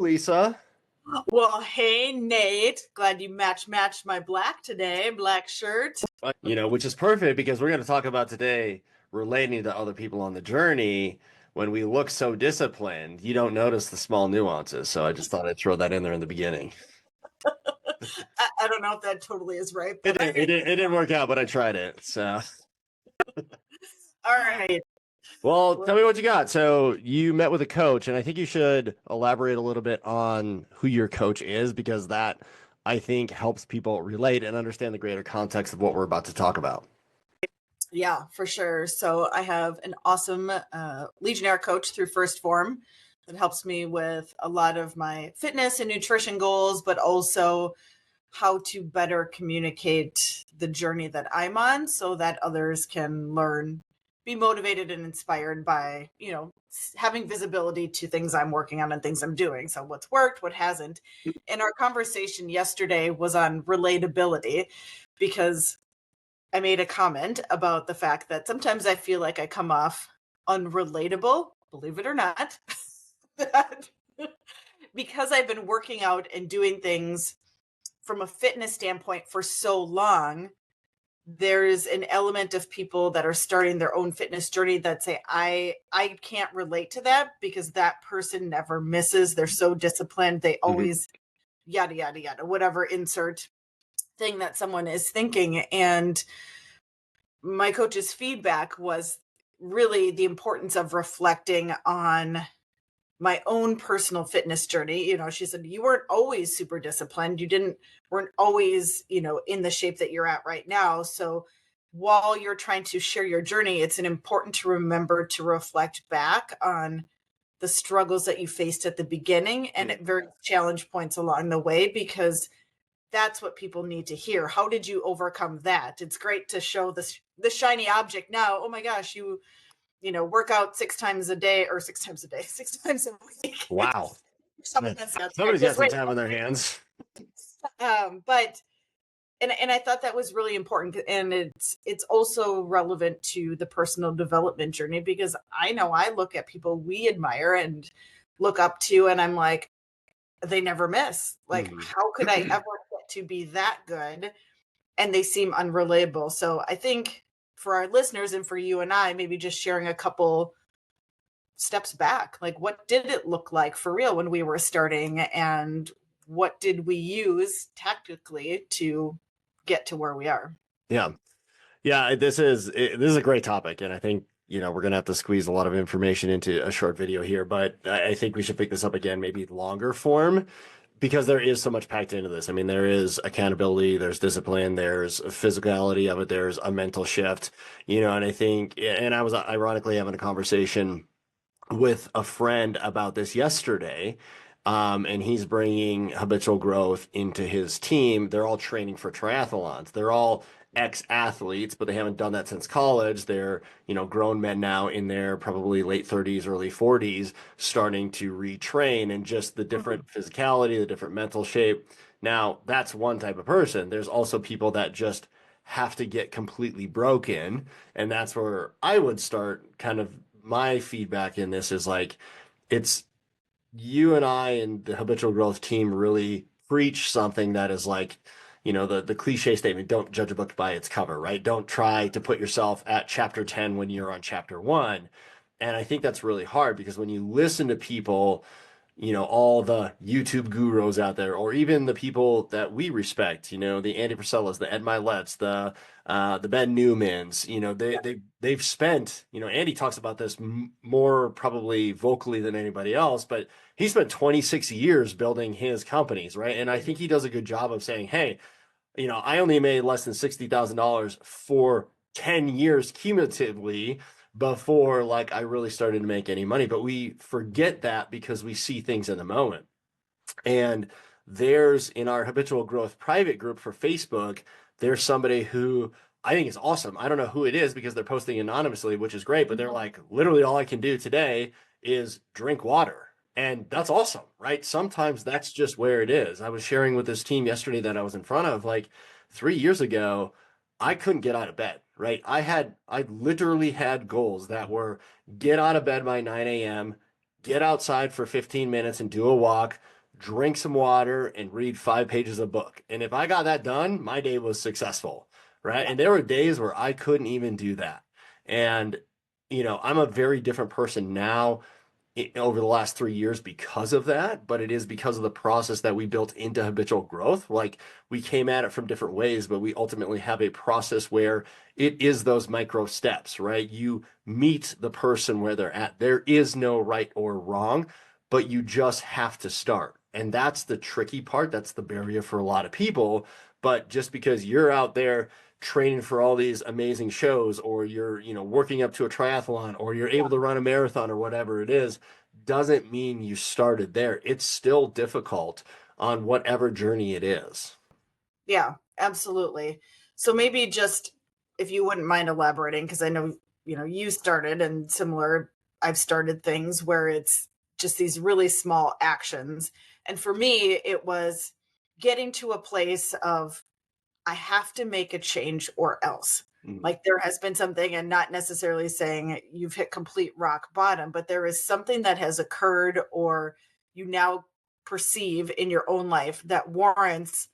Lisa. Well, hey, Nate. Glad you matched my black today. Black shirt. Which is perfect because we're going to talk about today relating to other people on the journey. When we look so disciplined, you don't notice the small nuances. So I just thought I'd throw that in there in the beginning. I don't know if that totally is right, It but didn't work out, but I tried it. So, all right. well, tell me what you got. So you met with a coach, and I think you should elaborate a little bit on who your coach is because that I think helps people relate and understand the greater context of what we're about to talk about. Yeah, for sure. So I have an awesome Legionnaire coach through First Form that helps me with a lot of my fitness and nutrition goals, but also how to better communicate the journey that I'm on so that others can learn, be motivated and inspired by, having visibility to things I'm working on and things I'm doing. So what's worked, what hasn't. And our conversation yesterday was on relatability because I made a comment about the fact that sometimes I feel like I come off unrelatable, believe it or not, that because I've been working out and doing things from a fitness standpoint for so long, there's an element of people that are starting their own fitness journey that say, I can't relate to that because that person never misses. They're so disciplined. They always yada, yada, yada, whatever insert thing that someone is thinking. And my coach's feedback was really the importance of reflecting on my own personal fitness journey. She said, you weren't always super disciplined. Weren't always, in the shape that you're at right now. So while you're trying to share your journey, it's important to remember to reflect back on the struggles that you faced at the beginning and at various challenge points along the way, because that's what people need to hear. How did you overcome that? It's great to show the shiny object now. Oh my gosh, you work out 6 times a day or 6 times a day, 6 times a week. Wow. Somebody's got some time on their hands. But I thought that was really important, and it's also relevant to the personal development journey, because I know I look at people we admire and look up to, and I'm like, they never miss. Like, how could I ever get to be that good? And they seem unreliable. So I think for our listeners and for you and I, maybe just sharing a couple steps back, like what did it look like for real when we were starting, and what did we use tactically to get to where we are? Yeah. Yeah, this is a great topic, and I think we're gonna have to squeeze a lot of information into a short video here, but I think we should pick this up again, maybe longer form, because there is so much packed into this. I mean, there is accountability, there's discipline, there's physicality of it, there's a mental shift, and I think, and I was ironically having a conversation with a friend about this yesterday. And he's bringing habitual growth into his team. They're all training for triathlons. They're all ex-athletes, but they haven't done that since college. They're, grown men now in their probably late 30s, early 40s, starting to retrain, and just the different physicality, the different mental shape. Now, that's one type of person. There's also people that just have to get completely broken. And that's where I would start. Kind of my feedback in this is like, it's you and I and the habitual growth team really preach something that is like, the cliche statement, don't judge a book by its cover, right? Don't try to put yourself at chapter 10 when you're on chapter 1. And I think that's really hard because when you listen to people, all the YouTube gurus out there, or even the people that we respect, the Andy Frisellas, the Ed Miletts, the Ben Newmans, they've spent, Andy talks about this more probably vocally than anybody else, but he spent 26 years building his companies, right? And I think he does a good job of saying, hey, I only made less than $60,000 for 10 years cumulatively before like I really started to make any money. But we forget that because we see things in the moment. And there's in our habitual growth private group for Facebook, there's somebody who I think is awesome. I don't know who it is because they're posting anonymously, which is great, but they're like, literally all I can do today is drink water. And that's awesome, right? Sometimes that's just where it is. I was sharing with this team yesterday that I was in front of, like 3 years ago, I couldn't get out of bed, right? I literally had goals that were get out of bed by 9 a.m., get outside for 15 minutes and do a walk, drink some water, and read 5 pages of book. And if I got that done, my day was successful, right? Yeah. And there were days where I couldn't even do that. And, I'm a very different person now over the last 3 years because of that, but it is because of the process that we built into habitual growth. Like we came at it from different ways, but we ultimately have a process where it is those micro steps, right? You meet the person where they're at. There is no right or wrong, but you just have to start. And that's the tricky part. That's the barrier for a lot of people. But just because you're out there training for all these amazing shows, or you're, working up to a triathlon, or you're able to run a marathon or whatever it is, doesn't mean you started there. It's still difficult on whatever journey it is. Yeah, absolutely. So maybe just if you wouldn't mind elaborating, because I know, you started and similar, I've started things where it's just these really small actions. And for me, it was getting to a place of I have to make a change or else. Mm. Like there has been something, and not necessarily saying you've hit complete rock bottom, but there is something that has occurred or you now perceive in your own life that warrants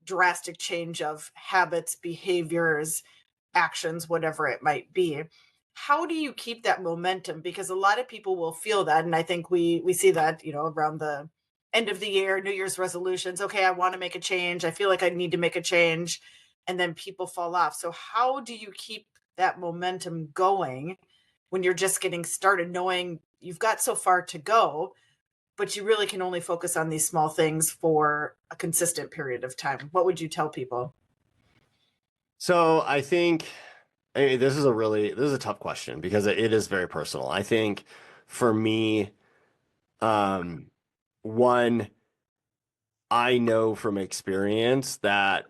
drastic change of habits, behaviors, actions, whatever it might be. How do you keep that momentum? Because a lot of people will feel that, and I think we see that around the end of the year, New Year's resolutions. Okay, I want to make a change. I feel like I need to make a change, and then people fall off. So how do you keep that momentum going when you're just getting started, knowing you've got so far to go? But you really can only focus on these small things for a consistent period of time. What would you tell people? So I think this is a tough question because it is very personal. I think for me, um, one, I know from experience that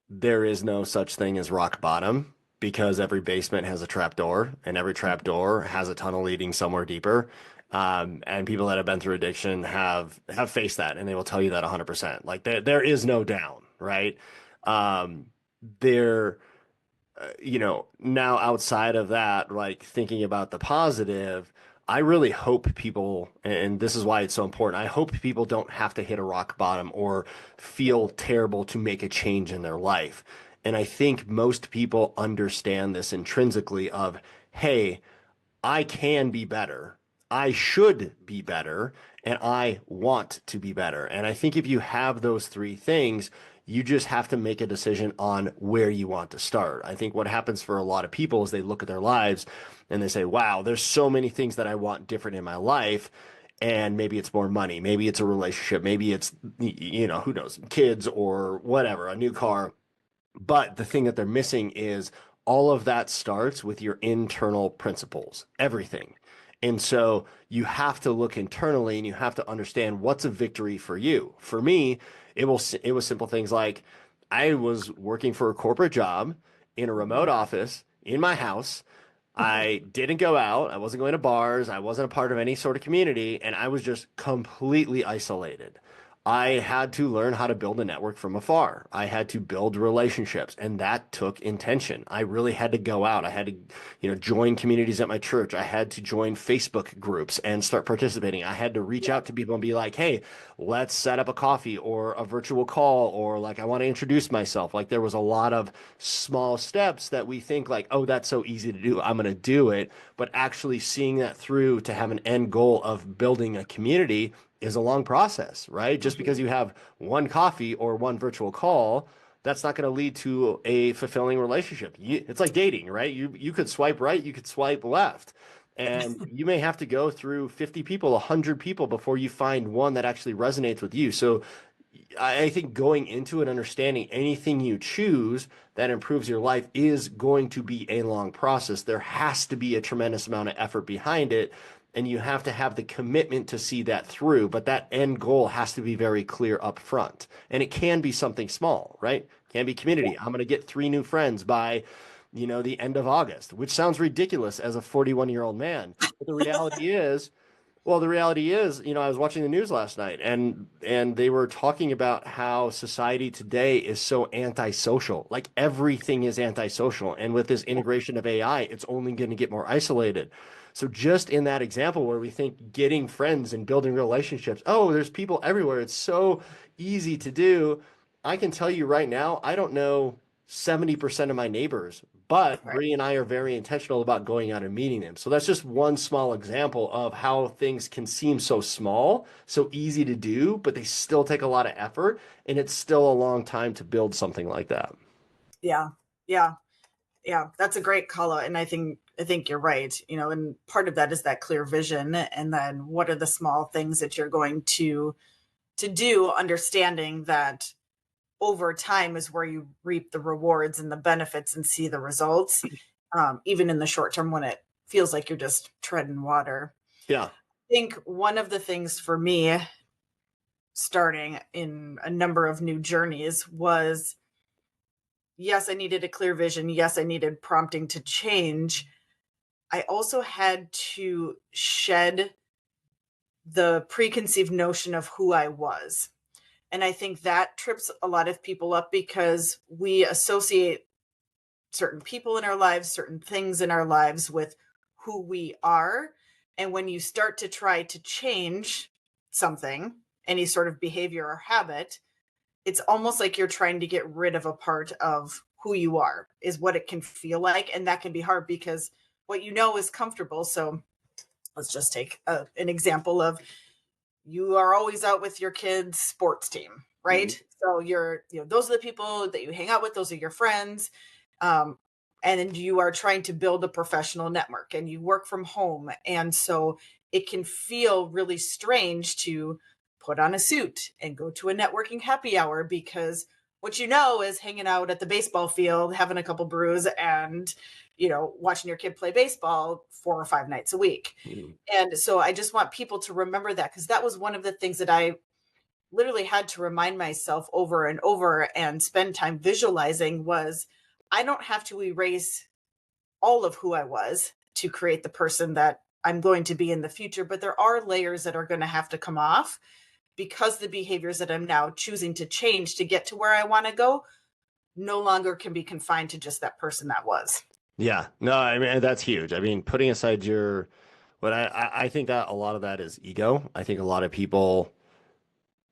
there is no such thing as rock bottom because every basement has a trap door and every trap door has a tunnel leading somewhere deeper. And people that have been through addiction have faced that and they will tell you that 100%. Like there is no down, right? Um, there now outside of that, like thinking about the positive, I really hope people, and this is why it's so important, I hope people don't have to hit a rock bottom or feel terrible to make a change in their life. And I think most people understand this intrinsically of, hey, I can be better. I should be better. And I want to be better. And I think if you have those three things, you just have to make a decision on where you want to start. I think what happens for a lot of people is they look at their lives and they say, wow, there's so many things that I want different in my life. And maybe it's more money. Maybe it's a relationship. Maybe it's, who knows, kids or whatever, a new car. But the thing that they're missing is all of that starts with your internal principles, everything. And so you have to look internally and you have to understand what's a victory for you. For me, it was simple things like I was working for a corporate job in a remote office in my house. I didn't go out. I wasn't going to bars. I wasn't a part of any sort of community, and I was just completely isolated. I had to learn how to build a network from afar. I had to build relationships, and that took intention. I really had to go out. I had to, join communities at my church. I had to join Facebook groups and start participating. I had to reach Yeah. out to people and be like, "Hey, let's set up a coffee or a virtual call," or like, "I want to introduce myself." Like there was a lot of small steps that we think like, "Oh, that's so easy to do. I'm going to do it." But actually seeing that through to have an end goal of building a community is a long process, right? Just because Mhm. you have one coffee or one virtual call, that's not going to lead to a fulfilling relationship. It's like dating, right? You could swipe right, you could swipe left. And you may have to go through 50 people, 100 people before you find one that actually resonates with you. So I think going into it, understanding anything you choose that improves your life is going to be a long process. There has to be a tremendous amount of effort behind it, and you have to have the commitment to see that through. But that end goal has to be very clear up front. And it can be something small, right? It can be community. I'm going to get 3 new friends by, the end of August, which sounds ridiculous as a 41-year-old man. But the reality is, I was watching the news last night and they were talking about how society today is so antisocial. Like everything is antisocial. And with this integration of AI, it's only going to get more isolated. So just in that example where we think getting friends and building relationships, oh, there's people everywhere. It's so easy to do. I can tell you right now, I don't know 70% of my neighbors, but Right. Bree and I are very intentional about going out and meeting them. So that's just one small example of how things can seem so small, so easy to do, but they still take a lot of effort, and it's still a long time to build something like that. Yeah. Yeah. Yeah. That's a great call out. And I think you're right. And part of that is that clear vision. And then what are the small things that you're going to do, understanding that over time is where you reap the rewards and the benefits and see the results, even in the short term when it feels like you're just treading water. Yeah. I think one of the things for me starting in a number of new journeys was, yes, I needed a clear vision. Yes, I needed prompting to change. I also had to shed the preconceived notion of who I was. And I think that trips a lot of people up because we associate certain people in our lives, certain things in our lives with who we are. And when you start to try to change something, any sort of behavior or habit, it's almost like you're trying to get rid of a part of who you are, is what it can feel like. And that can be hard because what you know is comfortable. So let's just take an example of, you are always out with your kids' sports team, Mhm. right? So those are the people that you hang out with, those are your friends. Um, and then you are trying to build a professional network and you work from home. And so it can feel really strange to put on a suit and go to a networking happy hour, because what you know is hanging out at the baseball field, having a couple brews, and watching your kid play baseball 4 or 5 nights a week. Mhm. And so I just want people to remember that, because that was one of the things that I literally had to remind myself over and over and spend time visualizing was, I don't have to erase all of who I was to create the person that I'm going to be in the future, but there are layers that are going to have to come off, because the behaviors that I'm now choosing to change to get to where I want to go no longer can be confined to just that person that was. Yeah, no, I mean that's huge. I mean, putting aside your, but I think that a lot of that is ego. I think a lot of people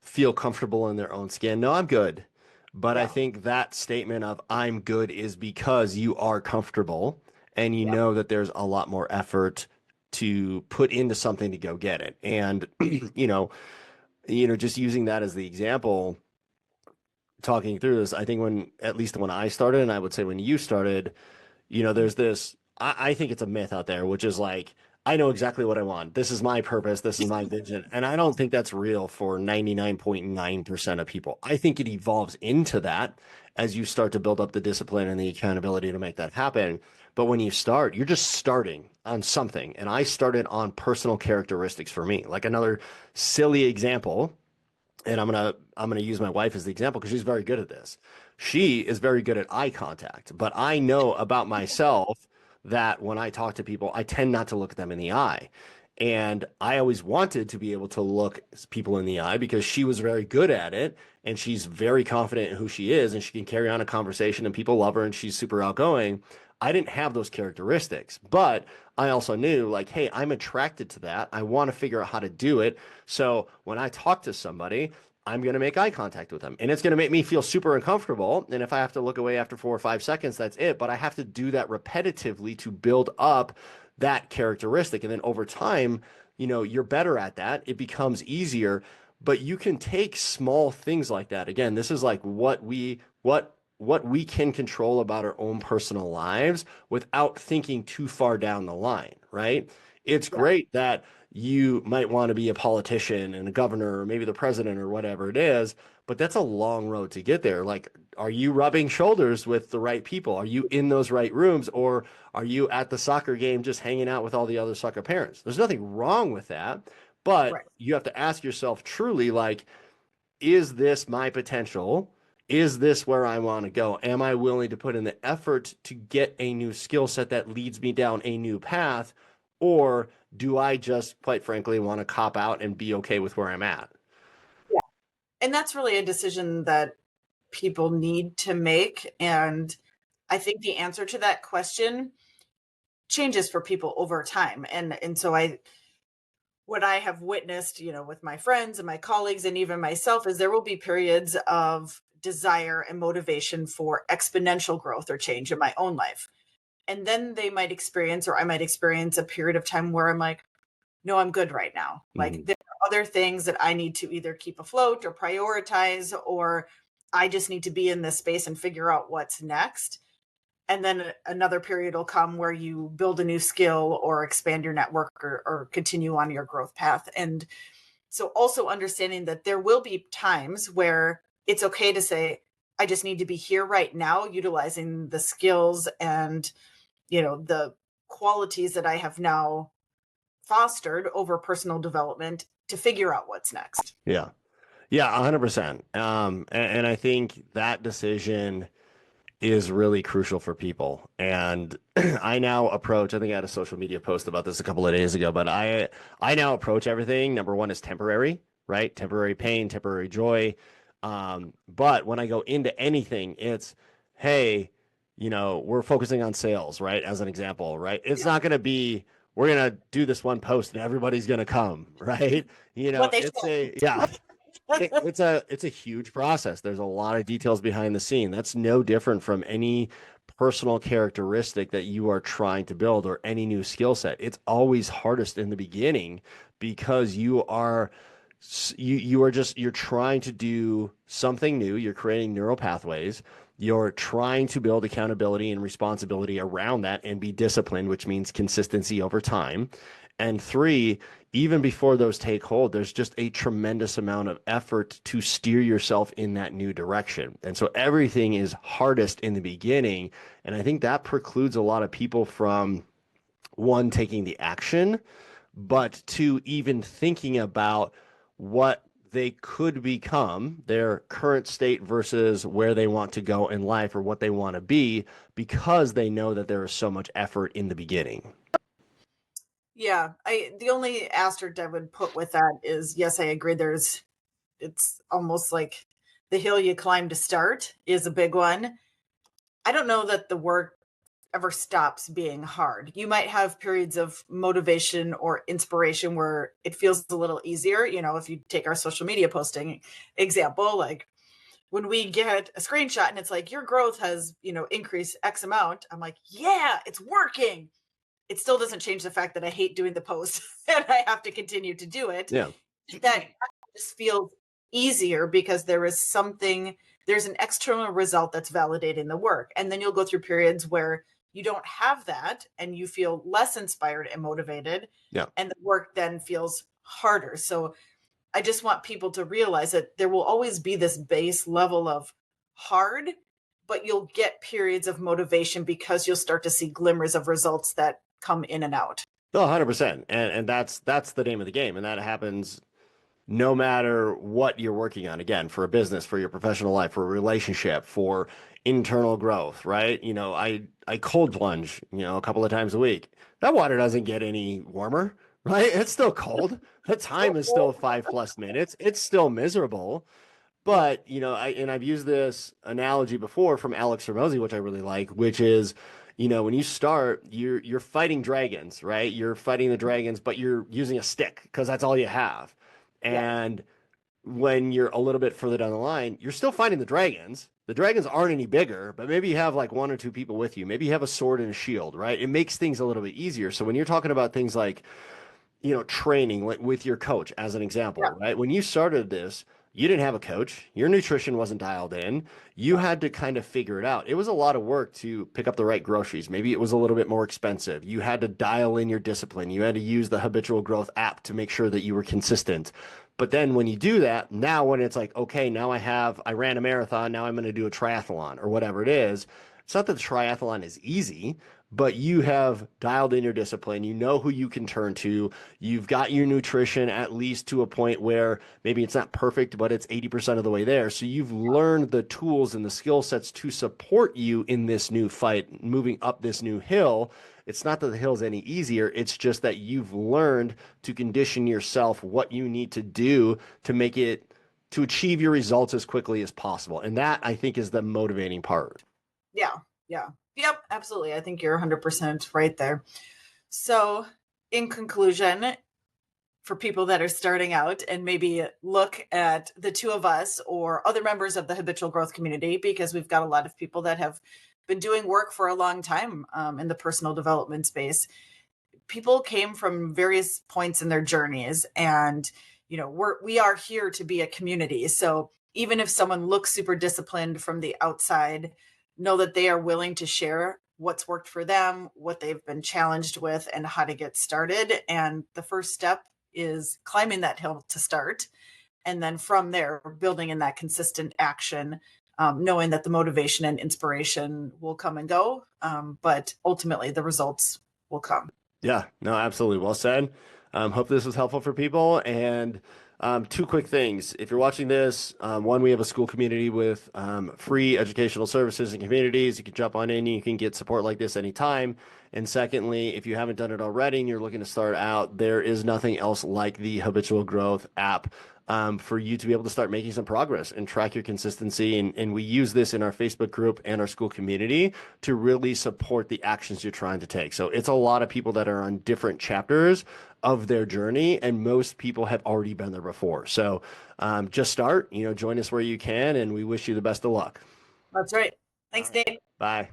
feel comfortable in their own skin. No, I'm good. But I Yeah. think that statement of I'm good is because you are comfortable and you Yeah. know that there's a lot more effort to put into something to go get it. And just using that as the example, talking through this, I think when at least when I started, and I would say when you started, there's this, I think it's a myth out there, which is like, I know exactly what I want. This is my purpose. This is my vision. And I don't think that's real for 99.9% of people. I think it evolves into that as you start to build up the discipline and the accountability to make that happen. But when you start, you're just starting on something. And I started on personal characteristics for me. Like another silly example, and I'm gonna use my wife as the example because she's very good at this. She is very good at eye contact, but I know about myself that when I talk to people, I tend not to look at them in the eye. And I always wanted to be able to look people in the eye because she was very good at it and she's very confident in who she is and she can carry on a conversation and people love her and she's super outgoing. I didn't have those characteristics, but I also knew like, hey, I'm attracted to that. I want to figure out how to do it. So when I talk to somebody, I'm going to make eye contact with them and it's going to make me feel super uncomfortable. And if I have to look away after 4 or 5 seconds, that's it. But I have to do that repetitively to build up that characteristic. And then over time, you're better at that. It becomes easier, but you can take small things like that. Again, this is like what we can control about our own personal lives without thinking too far down the line, right? It's Yeah. great that you might want to be a politician and a governor or maybe the president or whatever it is, but that's a long road to get there. Like, are you rubbing shoulders with the right people? Are you in those right rooms? Or are you at the soccer game just hanging out with all the other soccer parents? There's nothing wrong with that, but Right. you have to ask yourself truly, like, is this my potential? Is this where I want to go? Am I willing to put in the effort to get a new skill set that leads me down a new path? Or do I just, quite frankly, want to cop out and be okay with where I'm at? Yeah. And that's really a decision that people need to make. And I think the answer to that question changes for people over time. And so I what I have witnessed, with my friends and my colleagues and even myself is there will be periods of desire and motivation for exponential growth or change in my own life. And then they might experience, or I might experience a period of time where I'm like, no, I'm good right now. Like Mhm. there are other things that I need to either keep afloat or prioritize, or I just need to be in this space and figure out what's next. And then another period will come where you build a new skill or expand your network, or continue on your growth path. And so also understanding that there will be times where it's okay to say, I just need to be here right now, utilizing the skills and, the qualities that I have now fostered over personal development to figure out what's next. Yeah. Yeah, 100%. And I think that decision is really crucial for people. And I now approach, I think I had a social media post about this a couple of days ago, but I now approach everything. Number one is temporary, right? Temporary pain, temporary joy. But when I go into anything, it's, hey, we're focusing on sales, right? As an example, right? It's Yeah. not going to be, we're going to do this one post and everybody's going to come, right? What they It's a, yeah, it's a huge process. There's a lot of details behind the scene. That's no different from any personal characteristic that you are trying to build or any new skill set. It's always hardest in the beginning because you're trying to do something new. You're creating neural pathways. You're trying to build accountability and responsibility around that and be disciplined, which means consistency over time. And three, even before those take hold, there's just a tremendous amount of effort to steer yourself in that new direction. And so everything is hardest in the beginning. And I think that precludes a lot of people from one, taking the action, but two, even thinking about what they could become, their current state versus where they want to go in life or what they want to be, because they know that there is so much effort in the beginning. Yeah, the only asterisk I would put with that is, yes, I agree. It's almost like the hill you climb to start is a big one. I don't know that the work ever stops being hard. You might have periods of motivation or inspiration where it feels a little easier. If you take our social media posting example, like when we get a screenshot and it's like, your growth has, increased X amount, I'm like, yeah, it's working. It still doesn't change the fact that I hate doing the post and I have to continue to do it. Yeah. That just feels easier because there's an external result that's validating the work. And then you'll go through periods where you don't have that and you feel less inspired and motivated. Yeah. And the work then feels harder. So I just want people to realize that there will always be this base level of hard, but you'll get periods of motivation because you'll start to see glimmers of results that come in and out. No, 100%. And that's the name of the game. And that happens no matter what you're working on. Again, for a business, for your professional life, for a relationship, for internal growth, right? I cold plunge, a couple of times a week. That water doesn't get any warmer, right? It's still cold. The time is still 5+ minutes. It's still miserable. Yeah. But, I've used this analogy before from Alex Hormozy, which I really like, which is, when you start, you're fighting dragons, right? You're fighting the dragons, but you're using a stick because that's all you have. Yeah. And when you're a little bit further down the line, you're still fighting the dragons. The dragons aren't any bigger, but maybe you have like one or two people with you. Maybe you have a sword and a shield, right? It makes things a little bit easier. So when you're talking about things like training like with your coach as an example, Yeah. right? When you started this, you didn't have a coach. Your nutrition wasn't dialed in. You Yeah. had to kind of figure it out. It was a lot of work to pick up the right groceries. Maybe it was a little bit more expensive. You had to dial in your discipline. You had to use the Habitual Growth app to make sure that you were consistent. But then when you do that, now when it's like, okay, now I ran a marathon, now I'm going to do a triathlon or whatever it is. It's not that the triathlon is easy, but you have dialed in your discipline. You know who you can turn to. You've got your nutrition at least to a point where maybe it's not perfect, but it's 80% of the way there. So you've learned the tools and the skill sets to support you in this new fight, moving up this new hill. It's not that the hill's any easier. It's just that you've learned to condition yourself what you need to do to achieve your results as quickly as possible. And that I think is the motivating part. Yeah. Yeah. Yep. Absolutely. I think you're 100% right there. So, in conclusion, for people that are starting out and maybe look at the two of us or other members of the habitual growth community, because we've got a lot of people that have been doing work for a long time in the personal development space. People came from various points in their journeys, and we are here to be a community. So even if someone looks super disciplined from the outside, know that they are willing to share what's worked for them, what they've been challenged with, and how to get started. And the first step is climbing that hill to start, and then from there building in that consistent action, knowing that the motivation and inspiration will come and go, but ultimately the results will come. Yeah, no, absolutely. Well said. Hope this was helpful for people. And two quick things. If you're watching this, one, we have a school community with free educational services and communities. You can jump on in, you can get support like this anytime. And secondly, if you haven't done it already and you're looking to start out, there is nothing else like the Habitual Growth app for you to be able to start making some progress and track your consistency. And we use this in our Facebook group and our school community to really support the actions you're trying to take. So it's a lot of people that are on different chapters of their journey, and most people have already been there before. So just start, join us where you can, and we wish you the best of luck. That's right. All Thanks, right. Dave. Bye.